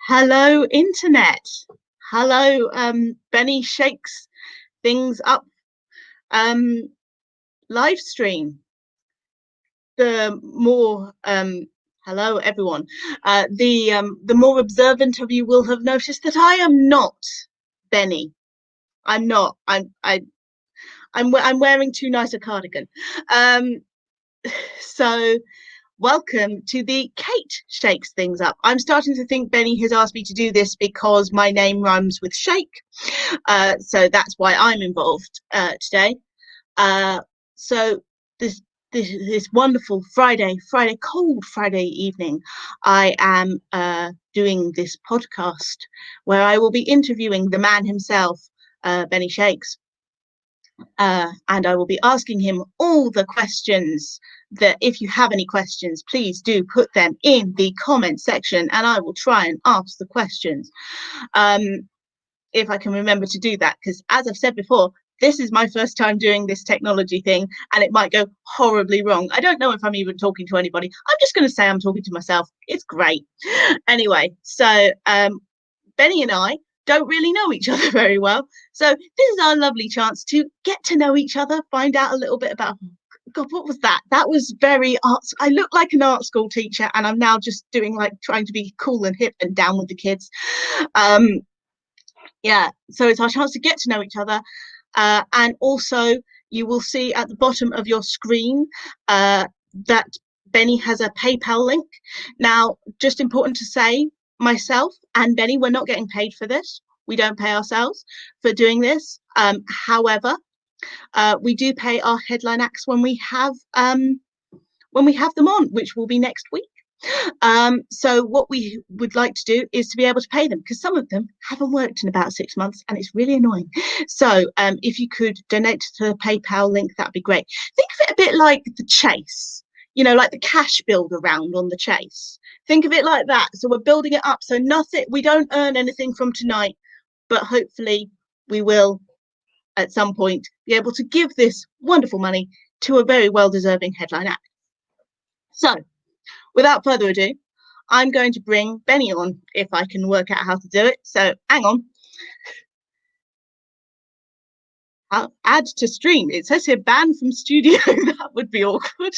Hello, internet. Hello, Benny Shakes Things Up live stream. The more hello everyone. The more observant of you will have noticed that I am not Benny. I'm not. I'm wearing too nice a cardigan. So welcome to the Kate Shakes Things Up. I'm starting to think Benny has asked me to do this because my name rhymes with shake. So that's why I'm involved today. So this wonderful cold Friday evening, I am doing this podcast where I will be interviewing the man himself, Benny Shakes. And I will be asking him all the questions that, if you have any questions, please do put them in the comment section and I will try and ask the questions. If I can remember to do that, because as I've said before, this is my first time doing this technology thing and it might go horribly wrong. I don't know if I'm even talking to anybody. I'm just going to say I'm talking to myself. It's great. Anyway, so Benny and I don't really know each other very well. So this is our lovely chance to get to know each other, find out a little bit about, God, what was that? That was very arts. I look like an art school teacher and I'm now just doing like trying to be cool and hip and down with the kids. Yeah, so it's our chance to get to know each other. And also you will see at the bottom of your screen that Benny has a PayPal link. Now, just important to say, myself and Benny, we're not getting paid for this. We don't pay ourselves for doing this. However, we do pay our headline acts when we have them on, which will be next week. So what we would like to do is to be able to pay them, because some of them haven't worked in about 6 months and it's really annoying. So if you could donate to the PayPal link, that'd be great. Think of it a bit like the Chase, like the cash builder round on the Chase. Think of it like that. So we're building it up. So we don't earn anything from tonight, but hopefully we will at some point be able to give this wonderful money to a very well-deserving headline act. So without further ado, I'm going to bring Benny on if I can work out how to do it. So hang on. I'll add to stream. It says here ban from studio. That would be awkward.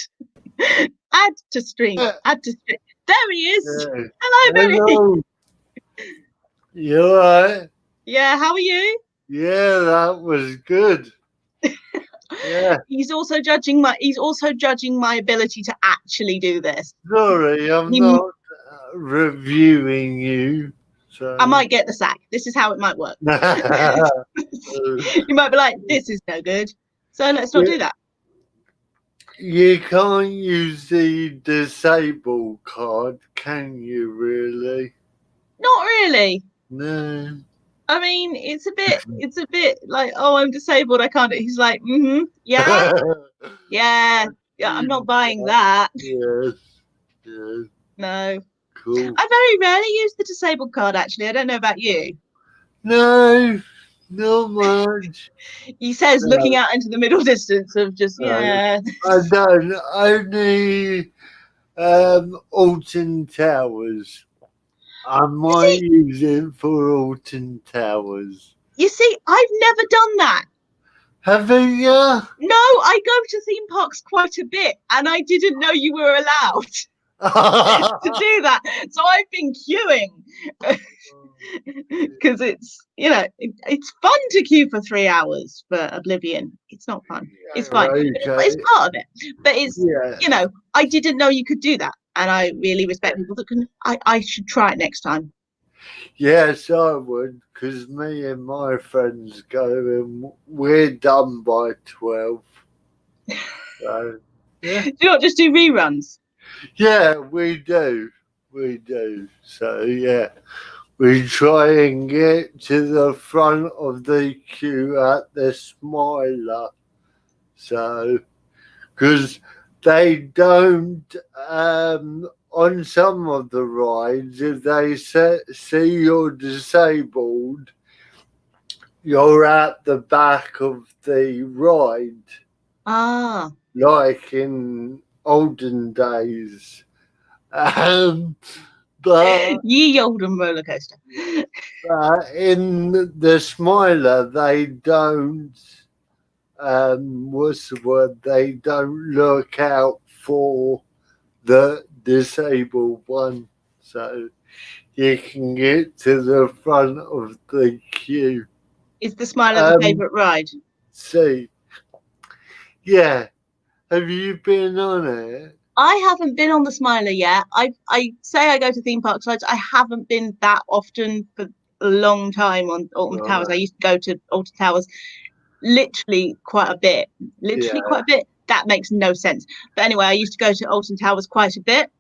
Add to stream. Add to stream. There he is. Yeah. Hello, Benny. You all right? Yeah, how are you? Yeah, that was good. Yeah. He's also judging my ability to actually do this. Sorry, I'm not reviewing you. So. I might get the sack. This is how it might work. You might be like, this is no good. So let's not do that. You can't use the disabled card, can you really? Not really. No. I mean, it's a bit like, oh, I'm disabled, I can't. He's like, yeah, yeah, I'm not buying that. Yes. No. Cool. I very rarely use the disabled card, actually. I don't know about you. No, not much. He says, looking out into the middle distance of just, yeah. I don't. Only Alton Towers. I might use it for Alton Towers. You see, I've never done that. Haven't you? No, I go to theme parks quite a bit, and I didn't know you were allowed to do that. So I've been queuing because it's it's fun to queue for 3 hours for Oblivion. It's not fun. It's fine. Okay. It's part of it. But it's I didn't know you could do that, and I really respect people that can. I should try it next time. Yes, I would, because me and my friends go and we're done by 12. So, yeah. Do you not just do reruns? Yeah, we do. We do. So, yeah, we try and get to the front of the queue at the Smiler. So, because they don't, on some of the rides, if they see you're disabled, you're at the back of the ride. Ah. Like in olden days. But, Ye olden roller coaster. in the Smiler, they don't. What's the word? They don't look out for the disabled one, so you can get to the front of the queue. Is the Smiler the favourite ride? See, yeah. Have you been on it? I haven't been on the Smiler yet. I say I go to theme park rides. I haven't been that often for a long time on Alton Towers. I used to go to Alton Towers literally quite a bit. That makes no sense. But anyway, I used to go to Alton Towers quite a bit.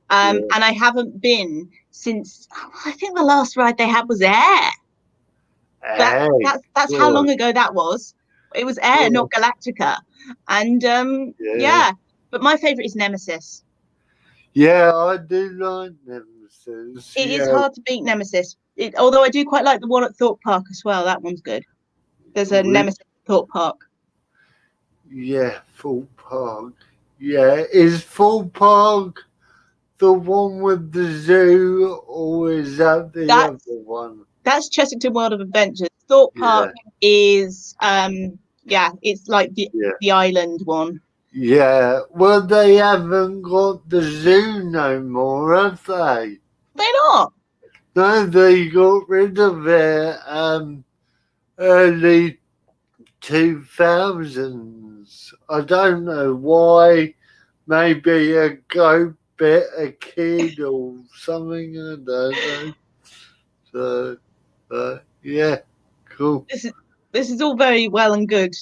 And I haven't been since, I think the last ride they had was Air. That's how long ago that was. It was Air, not Galactica. And yeah, but my favourite is Nemesis. Yeah, I do like Nemesis. It is hard to beat Nemesis. Although I do quite like the one at Thorpe Park as well. That one's good. There's a Nemesis at Thorpe Park. Yeah, Thorpe Park. Yeah, is Thorpe Park the one with the zoo, or is that the other one? That's Chessington World of Adventures. Thorpe Park is it's like the island one. Yeah, well, they haven't got the zoo no more, have they? They're not. No, they got rid of it early 2000s. I don't know why. Maybe a goat bit a kid or something. I don't know. So, yeah, cool. This is all very well and good.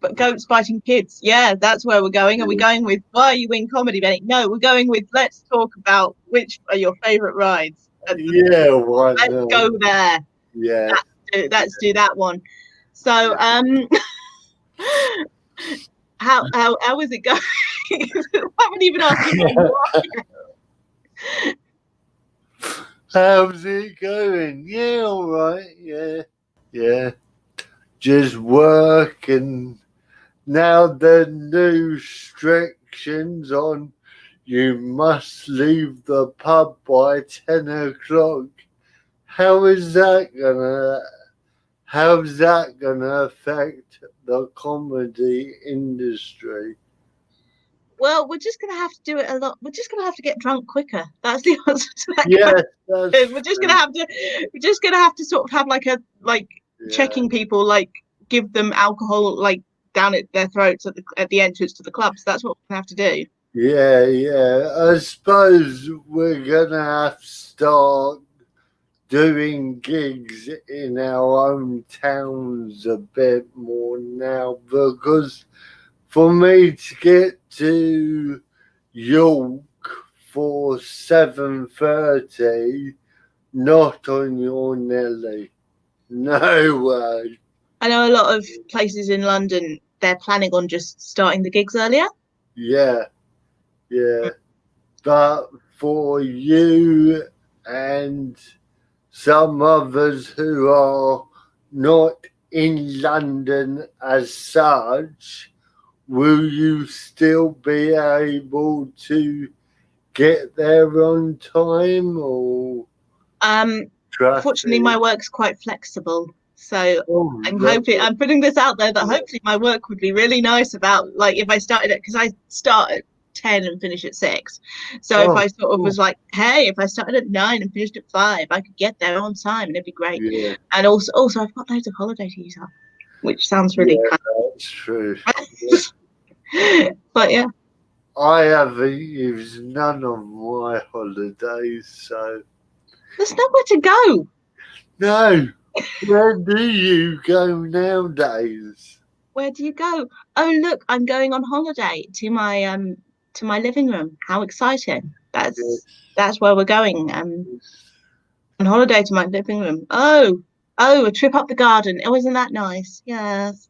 But goats biting kids. Yeah, that's where we're going. Are we going with why are you in comedy, Benny? No, we're going with let's talk about which are your favourite rides. Why let's not? go there. Yeah. Let's do that one. So how is it going? I haven't even asked you. How's it going? Yeah, all right. Yeah. Just work, and now the new restrictions on you must leave the pub by 10 o'clock. How's that gonna affect the comedy industry? Well, we're just going to have to do it a lot. We're just going to have to get drunk quicker. That's the answer to that. Yes, we're just going to have to sort of have checking people, like give them alcohol like down at their throats at the entrance to the clubs. That's what we have to do. Yeah. I suppose we're gonna have to start doing gigs in our own towns a bit more now, because for me to get to York for 7:30, not on your Nelly. No way. I know a lot of places in London, they're planning on just starting the gigs earlier. Yeah. But for you and some others who are not in London as such, will you still be able to get there on time, or fortunately my work's quite flexible, so I'm putting this out there that hopefully my work would be really nice about, like, if I started it, because I start at 10 and finish at 6, so if I sort of was like, hey, if I started at 9 and finished at 5, I could get there on time and it'd be great. And also I've got loads of holiday to use up, which sounds really that's true. But yeah, I haven't used none of my holidays, so there's nowhere to go. No. Where do you go nowadays? Where do you go? Oh, look, I'm going on holiday to my living room. How exciting. That's where we're going. On holiday to my living room. Oh, a trip up the garden. Oh, isn't that nice? Yes.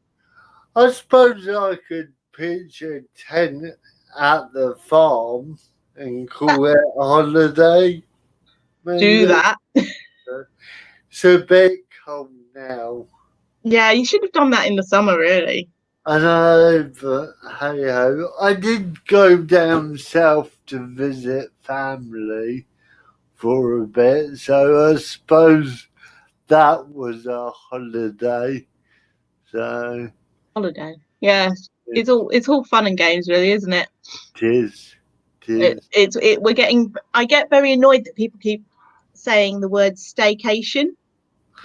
I suppose I could pitch a tent at the farm and call it a holiday. Maybe. Do that. It's a bit cold now. Yeah, you should have done that in the summer, really. I know, but hey ho. I did go down south to visit family. for a bit. So I suppose that was a holiday. So Holiday. Yeah. It's all fun and games, really, isn't it? tis. I get very annoyed that people keep saying the word staycation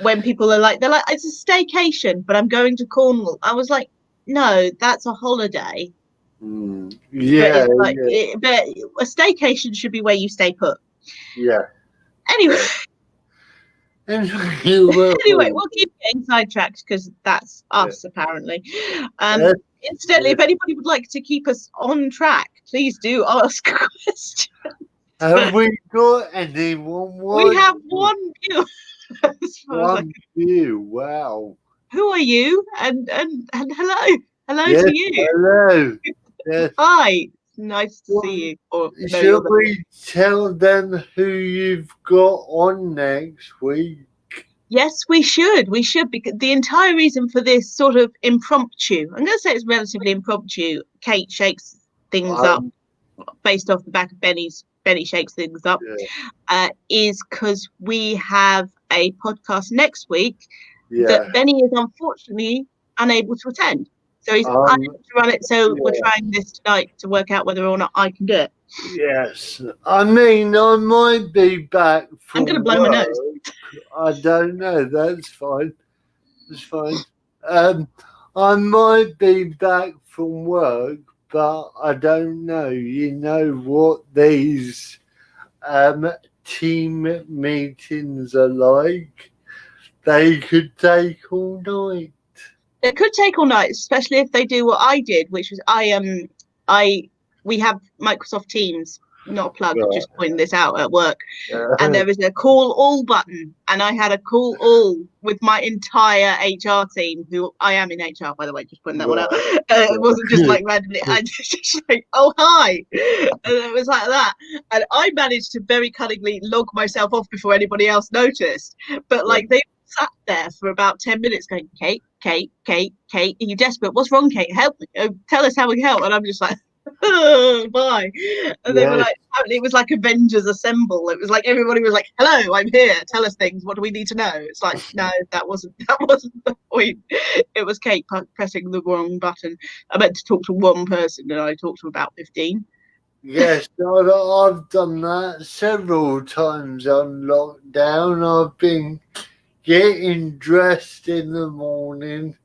when people are like, they're like, it's a staycation, but I'm going to Cornwall. I was like, no, that's a holiday. But Yeah, it's like, but a staycation should be where you stay put. yeah. Anyway, Anyway, anyway, we'll keep getting sidetracked because that's us apparently. yes, Incidentally, if anybody would like to keep us on track, please do ask questions. have we got anyone? We have one viewer. One view. Wow. Who are you? And hello, Yes, to you. hello. Yes. Hi, nice to see you. Or no, Should we tell them who you've got on next week? Yes, we should. We should, because the entire reason for this sort of impromptu, I'm going to say it's relatively impromptu, Kate shakes things up based off the back of Benny shakes things up, is because we have a podcast next week that Benny is unfortunately unable to attend. So he's unable to run it. So we're trying this tonight to work out whether or not I can do it. Yes. I mean, I might be back from I'm going to blow my nose. I don't know. That's fine. That's fine. I might be back from work, but I don't know. You know what these team meetings are like? They could take all night. It could take all night, especially if they do what I did, which was we have Microsoft Teams, not a plug, just pointing this out at work. And there is a call all button, and I had a call all with my entire HR team, who I am in HR, by the way, just putting that one out. It wasn't just like randomly, I just like, oh, hi. And it was like that. And I managed to very cunningly log myself off before anybody else noticed. But like they sat there for about 10 minutes going, Kate, are you desperate? What's wrong, Kate? Help me. Tell us how we can help. And I'm just like, oh, bye. And they were like, it was like Avengers Assemble. It was like everybody was like, hello, I'm here. Tell us things. What do we need to know? It's like, no, that wasn't the point. It was Kate pressing the wrong button. I meant to talk to one person and I talked to about 15. Yes, I've done that several times on lockdown. I've been getting dressed in the morning,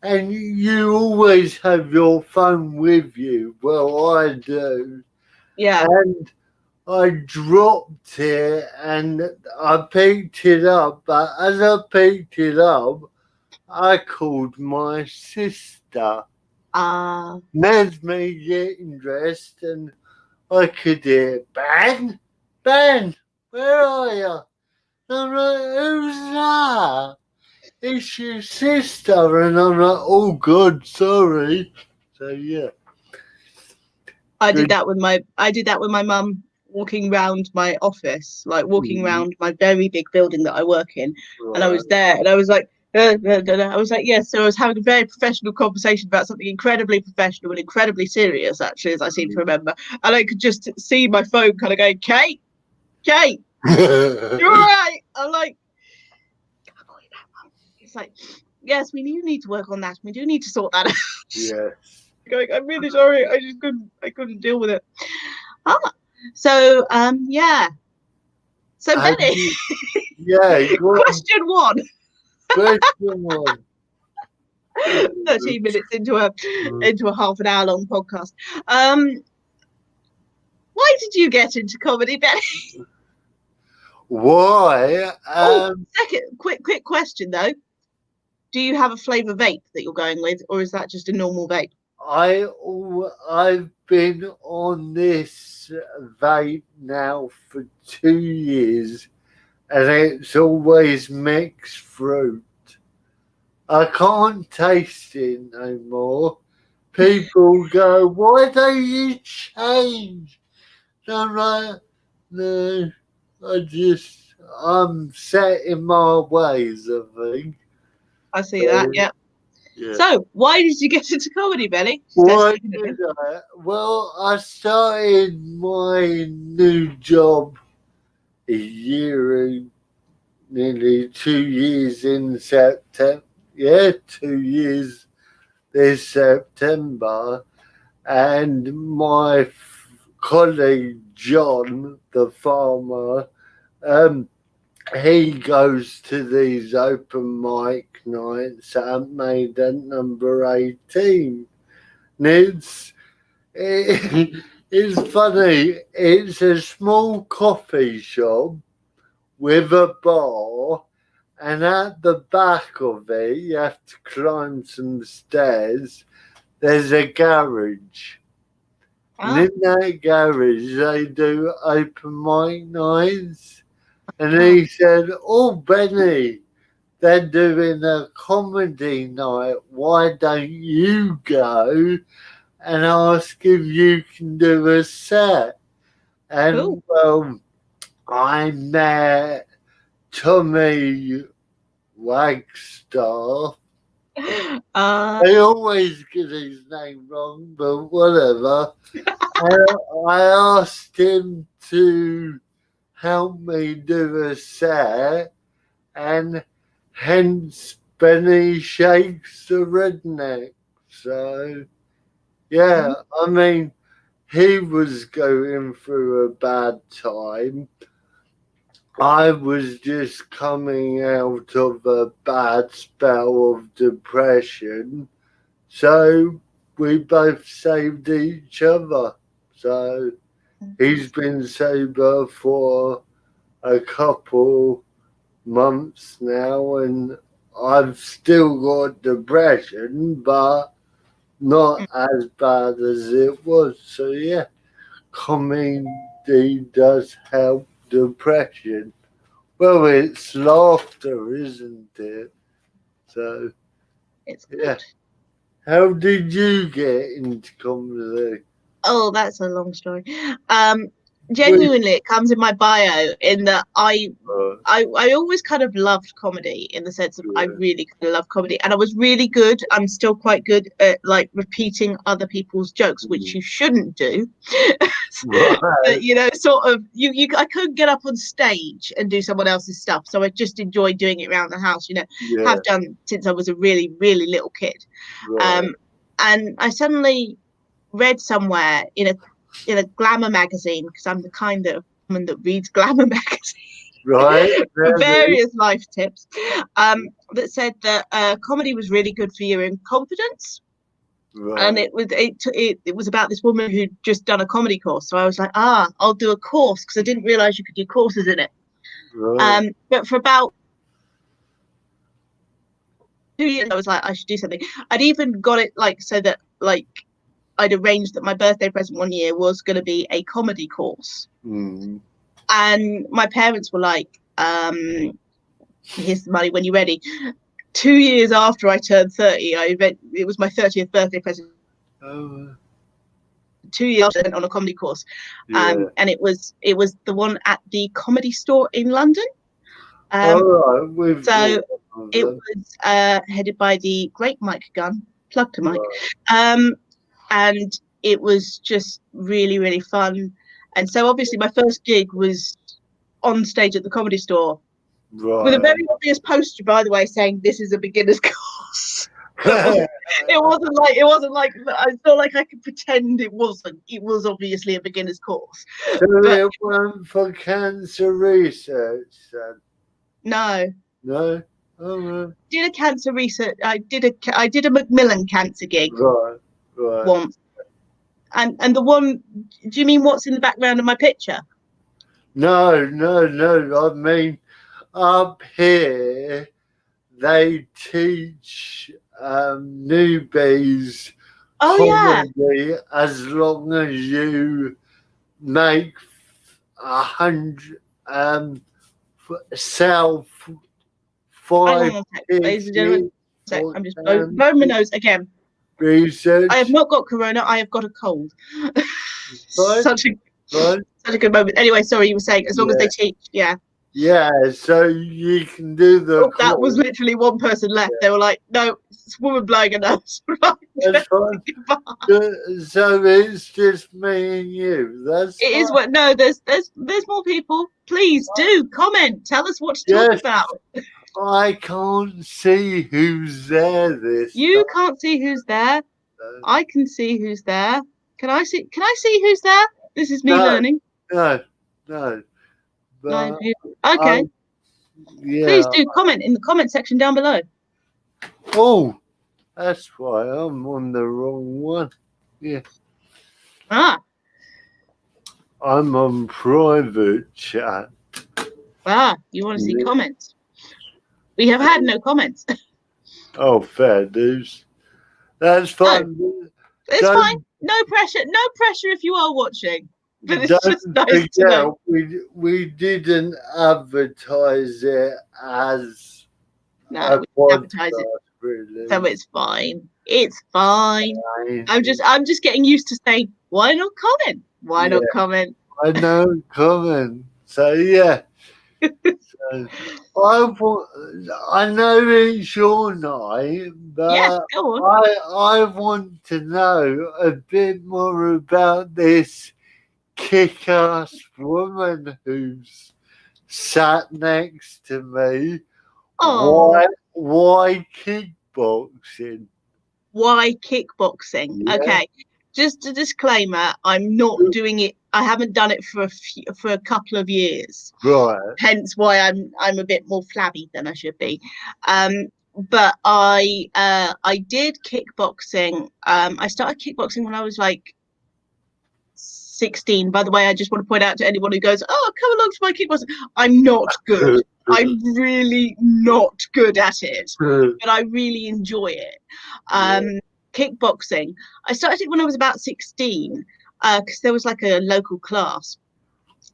and you always have your phone with you. Well, I do. Yeah. And I dropped it and I picked it up, but as I picked it up, I called my sister. There's me getting dressed, and I could hear, Ben, where are you? I'm like, who's that? It's your sister. And I'm like, oh, God, sorry. So, yeah. I did that with my mum, walking around my office, like walking around my very big building that I work in. Right. And I was there and I was like, I was like, yes. So I was having a very professional conversation about something incredibly professional and incredibly serious, actually, as I seem to remember. And I could just see my phone kind of going, Kate, you're all right. I'm like, it's like, yes, we do need to work on that. We do need to sort that out. Yes. Going, I'm really sorry. I couldn't deal with it. So yeah. So Benny. Question one. 13 minutes into a half an hour long podcast. Why did you get into comedy, Benny? Why? Second, quick question though. Do you have a flavour vape that you're going with, or is that just a normal vape? I've been on this vape now for 2 years, and it's always mixed fruit. I can't taste it no more. People go, why don't you change? And I'm like, no, I'm set in my ways, I think. I see that, yeah. So, why did you get into comedy, Benny? Why did I? Well, I started my new job a year, nearly 2 years in September. Yeah, 2 years this September. And my colleague John, the farmer, he goes to these open mic nights at Maiden number 18. And it's funny, it's a small coffee shop with a bar, and at the back of it, you have to climb some stairs. There's a garage. And in that garage, they do open mic nights. And he said, "Oh, Benny, they're doing a comedy night. Why don't you go and ask if you can do a set?" And Cool. well, I met Tommy Wagstaff. I always get his name wrong, but whatever. I asked him to help me do a set, and hence Benny Shakes the Redneck. So, yeah, I mean, he was going through a bad time. I was just coming out of a bad spell of depression. So we both saved each other. So he's been sober for a couple months now, and I've still got depression, but not as bad as it was. So yeah, comedy does help depression. Well, it's laughter, isn't it? So It's good. yeah. How did you get into comedy? Oh, that's a long story. Genuinely, it comes in my bio in that I always kind of loved comedy, in the sense of I really kind of love comedy, and I was really good. I'm still quite good at like repeating other people's jokes, which you shouldn't do. But, you know, sort of I couldn't get up on stage and do someone else's stuff, so I just enjoyed doing it around the house. You know, have done since I was a really, really little kid. And I suddenly read somewhere in a glamour magazine, because I'm the kind of woman that reads glamour magazine, for various life tips, that said that comedy was really good for your confidence. And it was about this woman who'd just done a comedy course. So I was like, I'll do a course, because I didn't realize you could do courses in it. But for about 2 years, I was like, I should do something. I'd even got it like so that like I'd arranged that my birthday present one year was going to be a comedy course. And my parents were like, here's the money when you're ready. 2 years after I turned 30, it was my 30th birthday present. 2 years after I went on a comedy course. And it was the one at the Comedy Store in London. So it was headed by the great Mike Gunn, plug to Mike. And it was just really, really fun. And so obviously my first gig was on stage at the Comedy Store, with a very obvious poster, by the way, saying this is a beginner's course. It wasn't like I felt like I could pretend it wasn't. It was obviously a beginner's course. So it wasn't for cancer research then? No. Did a cancer research. I did a Macmillan cancer gig. Once. And the one, do you mean what's in the background of my picture? No. I mean, up here they teach newbies comedy as long as you make 100 sell 5. Ladies and gentlemen, I'm just blowing my nose again. Research. I have not got corona. I have got a cold. Such a good moment. Anyway, sorry, you were saying as long as they teach, Yeah, so you can do the Oh, that was claw. literally one person left. They were like, no, it's a woman blowing a nose. That's fine. So it's just me and you. That's It fine. is what no, there's more people. Please do comment. Tell us what to talk Yes, about. I can't see who's there this You can't see who's there. time. I can see who's there. Can I see who's there? This is me No, learning. no, no. No, But okay. yeah. Please do comment in the comment section down below. Oh, that's why I'm on the wrong one. Yeah, Ah, I'm on private chat. you want to see Yeah. comments? We have had no comments. Oh, fair dues. That's No, fine. it's fine. Don't No pressure. No pressure if you are watching. But it's don't just nice to forget know. we didn't advertise it as No, a we can advertise it, podcast, really. so it's fine. It's fine. Fine. I'm just getting used to saying, why not comment? Why Yeah, not comment? I know coming. So yeah. So, I know it's your night, Yes, but go on. I want to know a bit more about this kick-ass woman who's sat next to me. Oh, Why kickboxing? why kickboxing? Yeah, Okay, just a disclaimer, I'm not doing it. I haven't done it for a couple of years. right. Hence why I'm a bit more flabby than I should be. But I did kickboxing. I started kickboxing when I was like 16. By the way, I just want to point out to anyone who goes, oh, come along to my kickboxing. I'm not good. I'm really not good at it, but I really enjoy it. Kickboxing. I started it when I was about 16 because there was like a local class,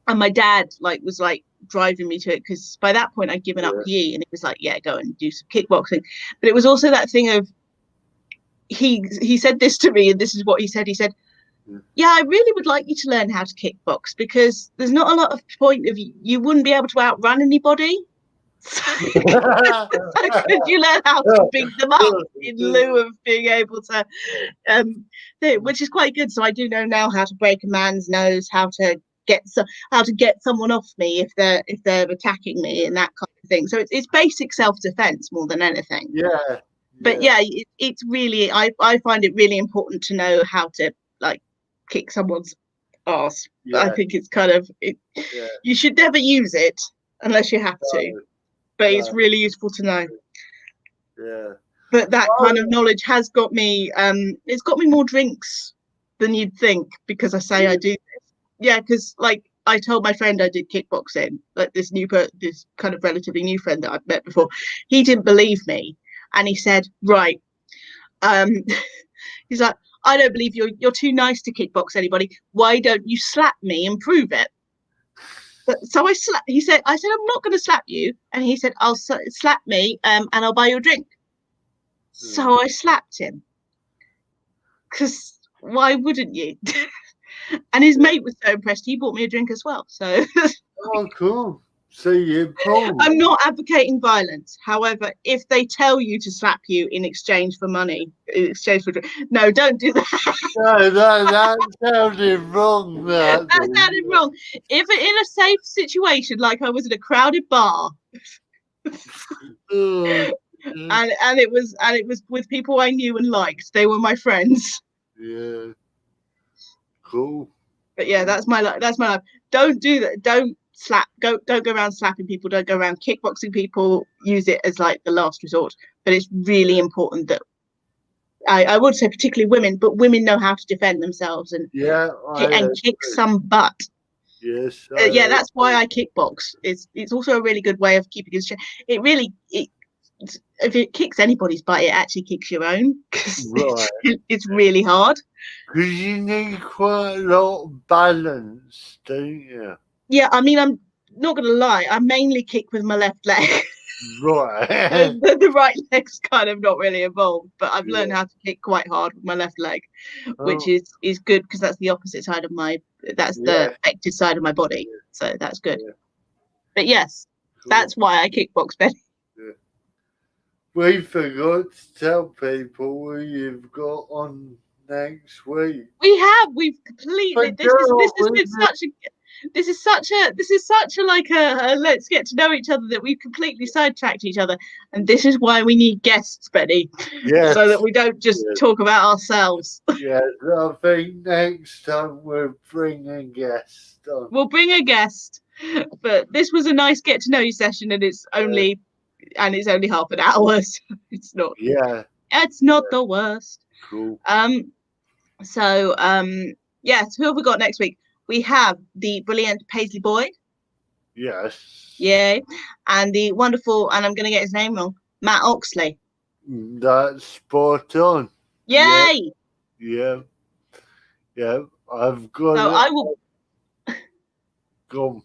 and my dad was driving me to it because by that point I'd given up PE, and he was like, yeah, go and do some kickboxing. But it was also that thing of he said this to me, and this is what he said. He said, yeah, I really would like you to learn how to kickbox because there's not a lot of point of you wouldn't be able to outrun anybody. So could you learn how to beat them up in lieu of being able to which is quite good. So I do know now how to break a man's nose, how to get someone off me if they're attacking me, and that kind of thing. So it's basic self-defense more than anything. Yeah. But yeah, it's really I find it really important to know how to like kick someone's ass. Yeah. I think it's kind of you should never use it unless you have to, but it's really useful to know. Yeah. But that kind of knowledge has got me it's got me more drinks than you'd think because I say I do this. Yeah, because like I told my friend I did kickboxing, like this kind of relatively new friend that I've met before. He didn't believe me, and he said, right, he's like, I don't believe you're too nice to kickbox anybody. Why don't you slap me and prove it? So he said, I'm not going to slap you, and he said, I'll slap me and I'll buy you a drink. So I slapped him because why wouldn't you? And his mate was so impressed he bought me a drink as well. So oh, cool. So you're cool. I'm not advocating violence. However, if they tell you to slap you in exchange for money, in exchange for no, don't do that. No, that sounded wrong. That sounded wrong. If in a safe situation, like I was in a crowded bar, and it was with people I knew and liked, they were my friends. Yeah. Cool. But yeah, that's my life. Don't do that. Don't go around slapping people. Don't go around kickboxing people. Use it as like the last resort. But it's really important that I would say particularly women, but women know how to defend themselves and kick some butt. Yes. Yeah, that's why I kickbox. It's also a really good way of keeping his. It really if it kicks anybody's butt, it actually kicks your own because it's really hard. Because you need quite a lot of balance, don't you? Yeah, I mean, I'm not going to lie. I mainly kick with my left leg. Right. The right leg's kind of not really involved, but I've learned how to kick quite hard with my left leg, which is good because that's the opposite side of the affected side of my body. So that's good. But yes, that's why I kickbox Benny. Yeah. We forgot to tell people who you've got on next week. We've completely. This is such a like a let's get to know each other that we've completely sidetracked each other, and this is why we need guests, Benny, so that we don't just talk about ourselves. Yes, I think next time we'll bring a guest on. We'll bring a guest, but this was a nice get to know you session, and it's only half an hour, so it's not. Yeah, it's not the worst. Cool. So yes, who have we got next week? We have the brilliant Paisley Boyd. Yes. Yay. And the wonderful, and I'm going to get his name wrong, Matt Oxley. That's spot on. Yay. Yeah. I've got so I will Go.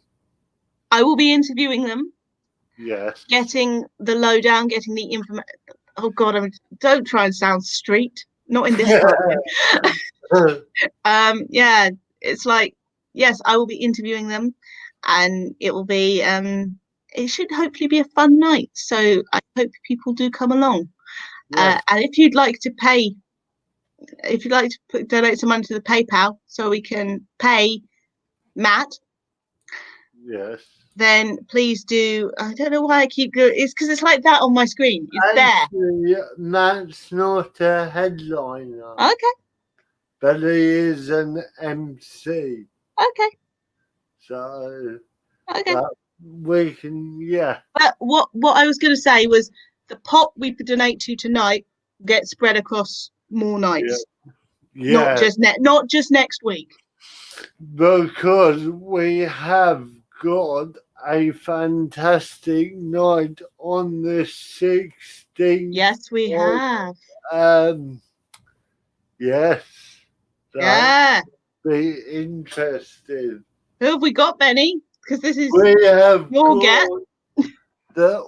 I will be interviewing them. Yes. Getting the lowdown, getting the information. Oh God, don't try and sound street. Not in this part. Yeah, it's like, yes, I will be interviewing them, and it will be it should hopefully be a fun night. So I hope people do come along. Yes. And if you'd like to donate some money to the PayPal so we can pay Matt. Yes. Then please do. I don't know why I keep going. It's because it's like that on my screen. It's actually, there. Matt's not a headliner. Okay. But he is an MC. Okay. So. Okay. We can, yeah. But what I was going to say was the pot we donate to tonight gets spread across more nights. Yeah. Not just next week. Because we have got a fantastic night on the 16th. Yes, we have. Yes. Yeah. Be interested. Who have we got, Benny? Because this is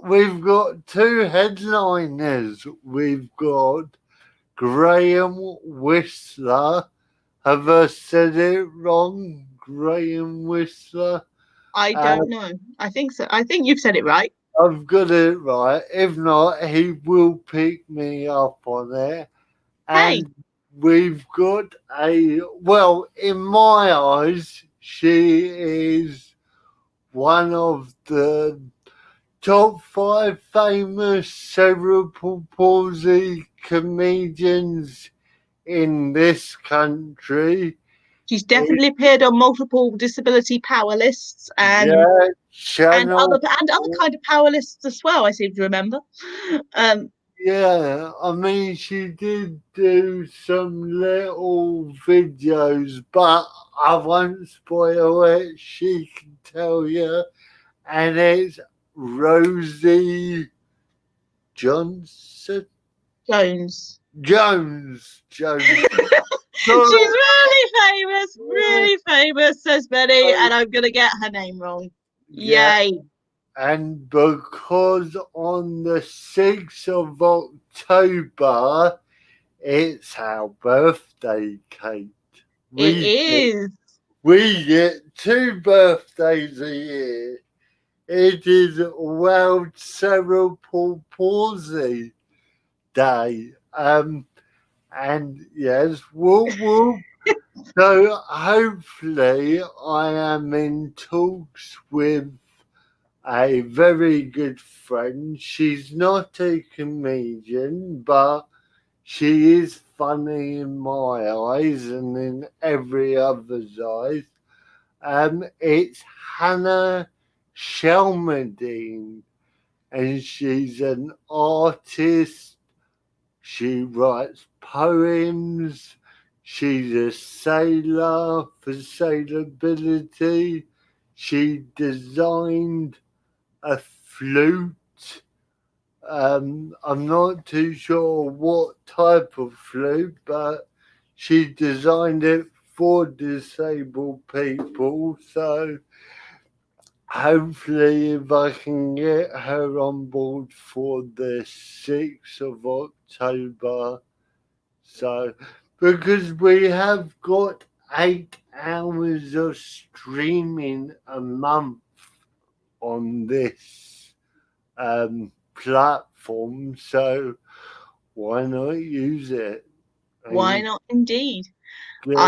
we've got two headliners. We've got Graham Whistler. Have I said it wrong? Graham Whistler? I don't know. I think so. I think you've said it right. I've got it right. If not, he will pick me up on it. And we've got in my eyes, she is one of the top 5 famous cerebral palsy comedians in this country. She's definitely appeared on multiple disability power lists and other kind of power lists as well, I seem to remember. Yeah, I mean, she did do some little videos, but I won't spoil it. She can tell you. And it's Rosie Jones. She's really famous, says Betty, and I'm going to get her name wrong. Yeah. Yay. And because on the 6th of October, it's our birthday, Kate. We get 2 birthdays a year. It is World Cerebral Palsy Day. And yes, whoop. So hopefully I am in talks with a very good friend. She's not a comedian, but she is funny in my eyes and in every other's eyes. It's Hannah Shelmadine, and she's an artist. She writes poems. She's a sailor for Sailability. She designed a flute. I'm not too sure what type of flute, but she designed it for disabled people. So hopefully if I can get her on board for the 6th of October. So, because we have got 8 hours of streaming a month on this platform, so why not use it? Why not, indeed? Get-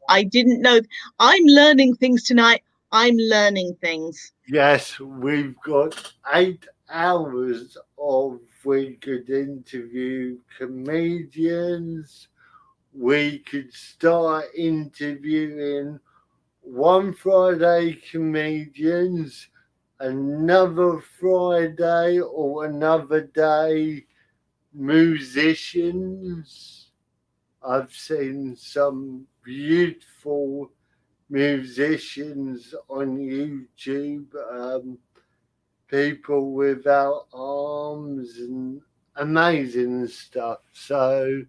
I didn't know. I'm learning things tonight. I'm learning things. Yes, we've got 8 hours of we could interview comedians. We could start interviewing one Friday comedians, another Friday or another day musicians. I've seen some beautiful musicians on YouTube, people without arms and amazing stuff. So,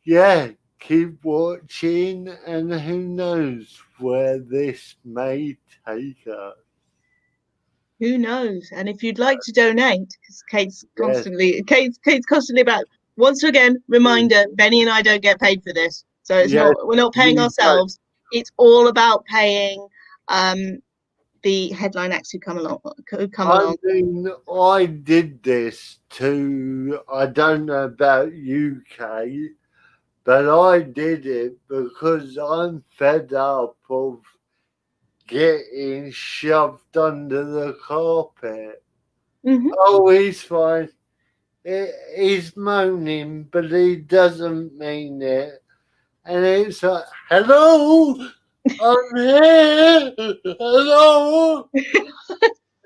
yeah, keep watching, and who knows where this may take us. Who knows? And if you'd like to donate, because Kate's Yes. constantly about. Once again, reminder: Benny and I don't get paid for this, so it's Yes, not. We're not paying ourselves. It's all about paying the headline acts who come along. I mean, I did this to, I don't know about UK, but I did it because I'm fed up of getting shoved under the carpet. Mm-hmm. Oh, he's fine. He's moaning, but he doesn't mean it. And it's like, hello, I'm here. Hello.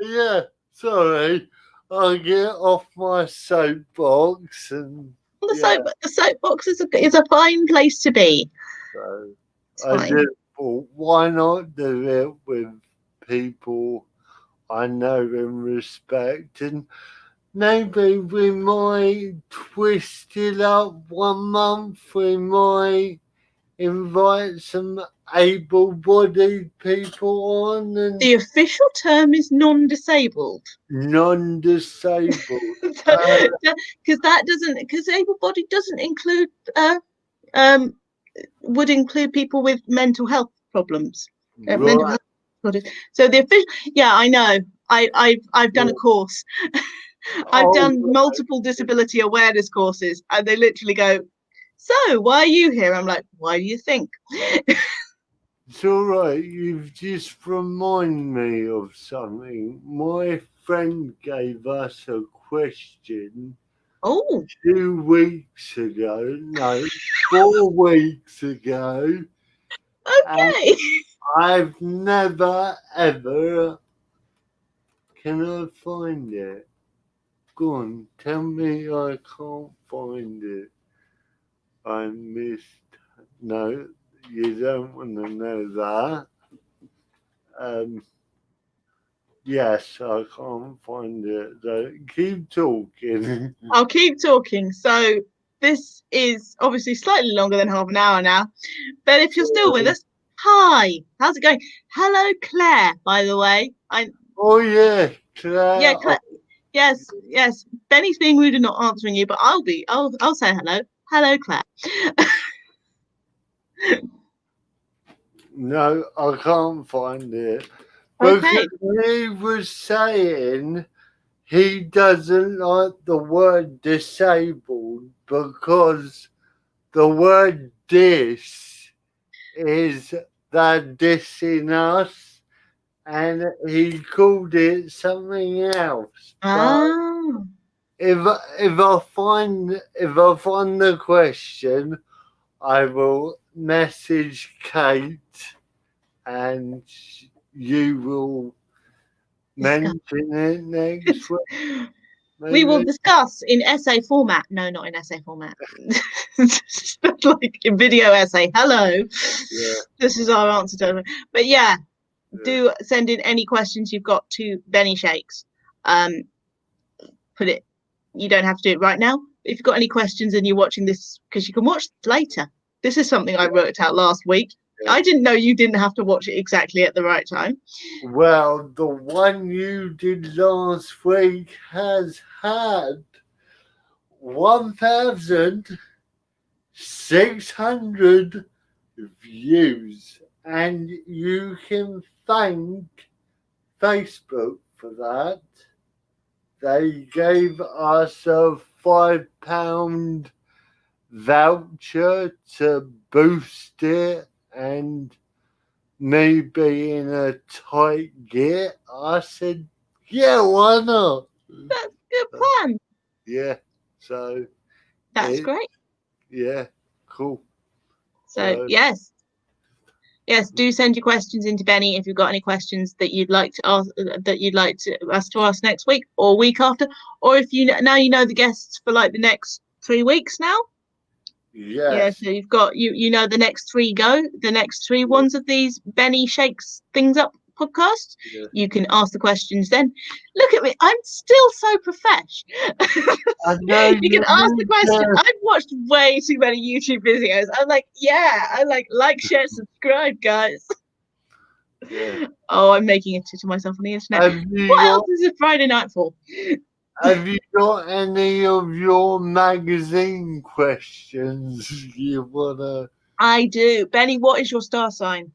Yeah, sorry. I get off my soapbox and The soapbox is a fine place to be. so It's I fine. just thought, why not do it with people I know and respect, and maybe we might twist it up one month. We might invite some able-bodied people on and The official term is non-disabled. non-disabled. Because able-bodied doesn't include um would include people with mental health problems, mental Right. health disorders. So the official, yeah, I know. I've done a course. I've Oh, done multiple disability awareness courses, and they literally go, "So why are you here?" I'm like, "Why do you think?" it's all right. You've just reminded me of something. My friend gave us a question Oh, 2 weeks ago. No, 4 weeks ago. And okay. I've never ever. Can I find it? Go on, tell me I can't find it. I missed. No, you don't want to know that. Yes, I can't find it. So keep talking. I'll keep talking. So this is obviously slightly longer than half an hour now, but if you're still with us, hi, how's it going? Hello, Claire, by the way. Oh yeah, Yeah, Claire. Claire. Yes. Benny's being rude and not answering you, but I'll say hello. Hello, Claire. No, I can't find it. Okay. Because he was saying he doesn't like the word disabled because the word dis is they're dissing us, and he called it something else. But Ah. if I find the question, I will message Kate, and you will Discuss. mention it next week. We will Maybe. discuss in essay format. No, not in essay format. Like in video essay. Hello. Yeah, This is our answer to it. But yeah, yeah. do send in any questions you've got to Benny Shakes. Put it. You don't have to do it right now. If you've got any questions and you're watching this, because you can watch later. This is something I worked out last week. Yeah. I didn't know you didn't have to watch it exactly at the right time. Well, the one you did last week has had 1,600 views, and you can thank Facebook for that. They gave us a £5 voucher to boost it, and me being a tight git, I said, yeah, why not? That's a good plan. Yeah, so That's great. Yeah, cool. So yes, do send your questions into Benny if you've got any questions that you'd like to ask, us to ask next week or week after, or if you know the guests for like the next 3 weeks now. Yes. Yeah, so you've got the next three ones of these Benny Shakes Things Up podcasts. Yeah. You can ask the questions then. Look at me, I'm still so profesh. I know you can ask the question. I've watched way too many YouTube videos. I'm like, share, subscribe, guys. Yeah. Oh, I'm making it to myself on the internet. What else is a Friday night for? Have you got any of your magazine questions you wanna? I do. Benny, what is your star sign?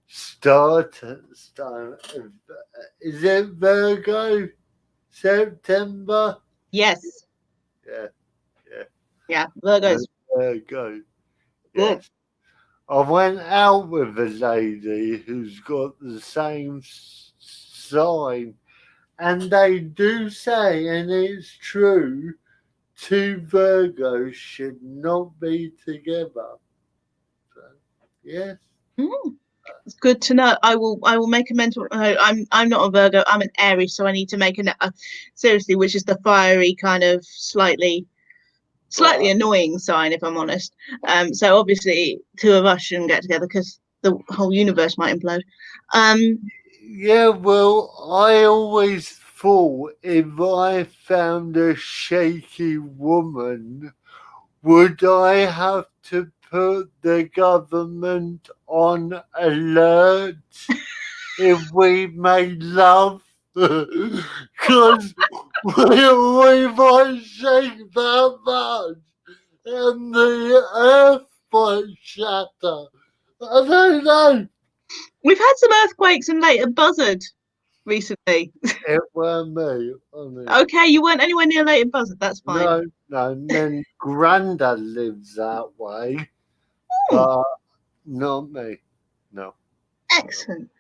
Star. Is it Virgo? September? Yes. Yeah, Virgos. Virgo. Yes. I went out with a lady who's got the same sign, and they do say, and it's true, 2 Virgos should not be together. So, yes. It's good to know. I will make a mental note. I'm not a Virgo. I'm an Aries, so I need to make a seriously, which is the fiery kind of slightly annoying sign, if I'm honest. So obviously 2 of us shouldn't get together because the whole universe might implode. Yeah, well, I always thought if I found a shaky woman, would I have to put the government on alert if we made love? Because we might shake that much and the earth might shatter. I don't know. We've had some earthquakes in Leighton Buzzard recently. It weren't me. Honestly. Okay, you weren't anywhere near Leighton Buzzard. That's fine. No. Then Granda lives that way, but not me. No. Excellent.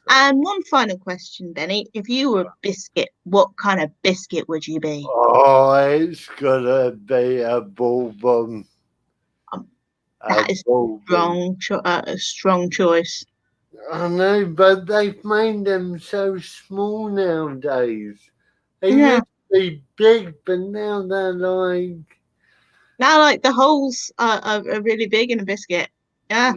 And one final question, Benny. If you were a biscuit, what kind of biscuit would you be? Oh, it's gonna be a bourbon. That is a strong choice. I know, but they've made them so small nowadays. They used to be big, but now they're like... Now, like, the holes are really big in a biscuit. Yeah.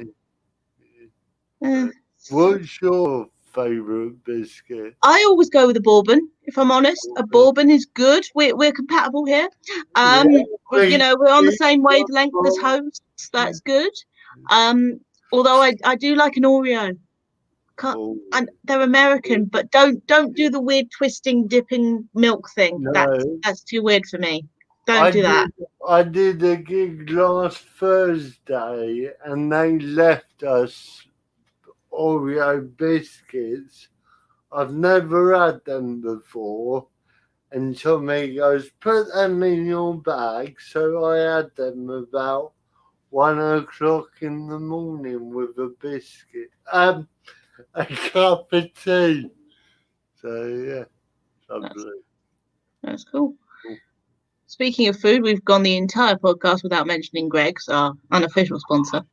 What's your favourite biscuit? I always go with a bourbon, if I'm honest. A bourbon is good. We're compatible here. We're on the same wavelength as hosts. That's good. Although I do like an Oreo. And they're American, but don't do the weird twisting, dipping milk thing. No. That's too weird for me. Don't do that. I did a gig last Thursday, and they left us Oreo biscuits. I've never had them before. And Tommy goes, put them in your bag. So I had them about 1 o'clock in the morning with a biscuit. A cup of tea. So yeah, lovely. That's cool. Speaking of food, we've gone the entire podcast without mentioning Greg's, our unofficial sponsor.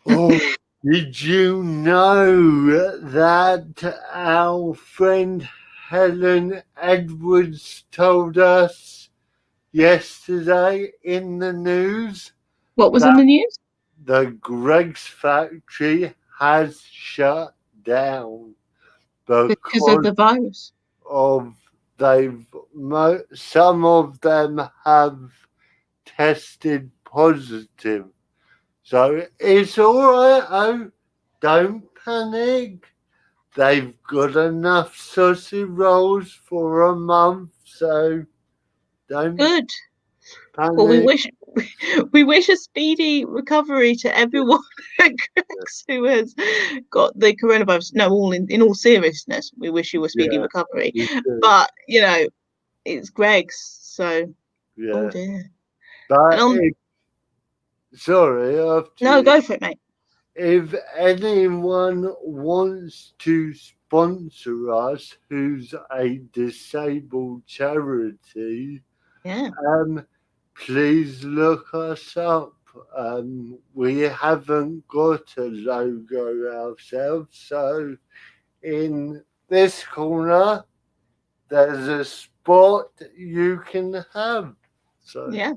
Oh, did you know that our friend Helen Edwards told us yesterday in the news? What was in the news? The Greg's factory has shut down because of the virus. Some of them have tested positive. So it's all right. Oh, don't panic. They've got enough sausage rolls for a month, so don't Good. panic. Well, we wish a speedy recovery to everyone at Greg's who has got the coronavirus. No, in all seriousness, we wish you a speedy recovery. But you know, it's Greg's, so oh dear. But sorry, no, go for it, mate. If anyone wants to sponsor us, who's a disabled charity, please look us up. We haven't got a logo ourselves, so in this corner, there's a spot you can have. So yeah.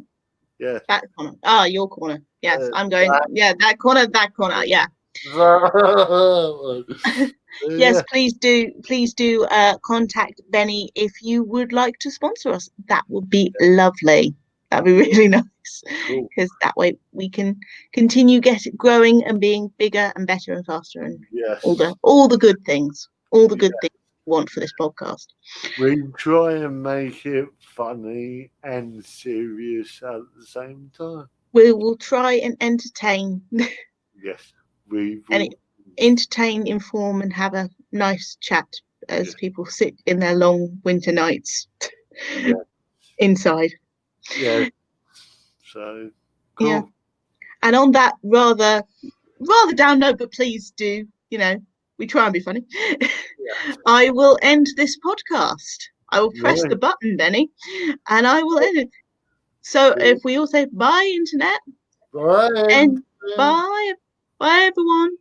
That corner. Ah, your corner. Yes, I'm going. That corner. Yeah. Yes, please do contact Benny if you would like to sponsor us. That would be lovely. That'd be really nice, because that way we can continue growing and being bigger and better and faster, and all the good things, things we want for this podcast. We try and make it funny and serious at the same time. We will try and entertain. Yes, we will. And entertain, inform, and have a nice chat as people sit in their long winter nights inside. Yeah. So cool. Yeah. And on that rather down note, but please do, we try and be funny. I will end this podcast. I will press the button, Benny, and I will end it. So if we all say bye, internet. Bye. And bye everyone.